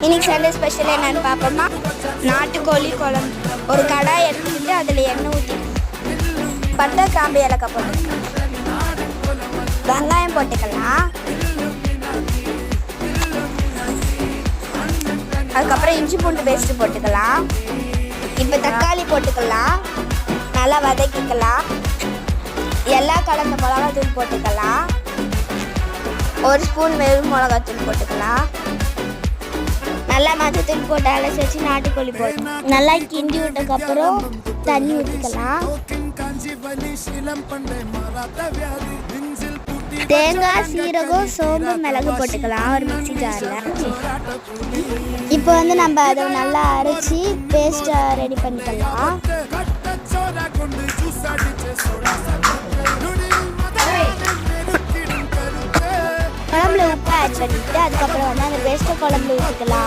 இன்னைக்கு Sunday special என்னன்னு பார்ப்போமா? நாட்டுக்கோழி குழம்பு. ஒரு கடாய் எடுத்துக்கிட்டு அதில் எண்ணெய் ஊற்றி பட்டை கிராம்பு ஏலக்காய் போட்டு வெங்காயம் போட்டுக்கலாம். அதுக்கப்புறம் இஞ்சி பூண்டு பேஸ்ட்டு போட்டுக்கலாம். இப்போ தக்காளி போட்டுக்கலாம். நல்லா வதக்கிக்கலாம். எல்லாம் கலந்த மிளகாத்தூள் போட்டுக்கலாம். ஒரு ஸ்பூன் வெறும் மிளகாத்தூள் போட்டுக்கலாம். நல்லா மஞ்சத்தூள் போட்டு அலசி வச்சு நாட்டுக்கோழி போட்டு நல்லா கிண்டி விட்டதுக்கப்புறம் தண்ணி ஊற்றிக்கலாம். தேங்காய், சீரகம், சோம்பு, மிளகு போட்டுக்கலாம் ஒரு மிக்ஸி ஜாரில். இப்போ நம்ம அதை நல்லா அரைச்சி பேஸ்ட்டாக ரெடி பண்ணிக்கலாம். குழம்புல உப்பு ஆட் பண்ணிவிட்டு அதுக்கப்புறம் அந்த பேஸ்ட்டை குழம்புல ஊற்றிக்கலாம்.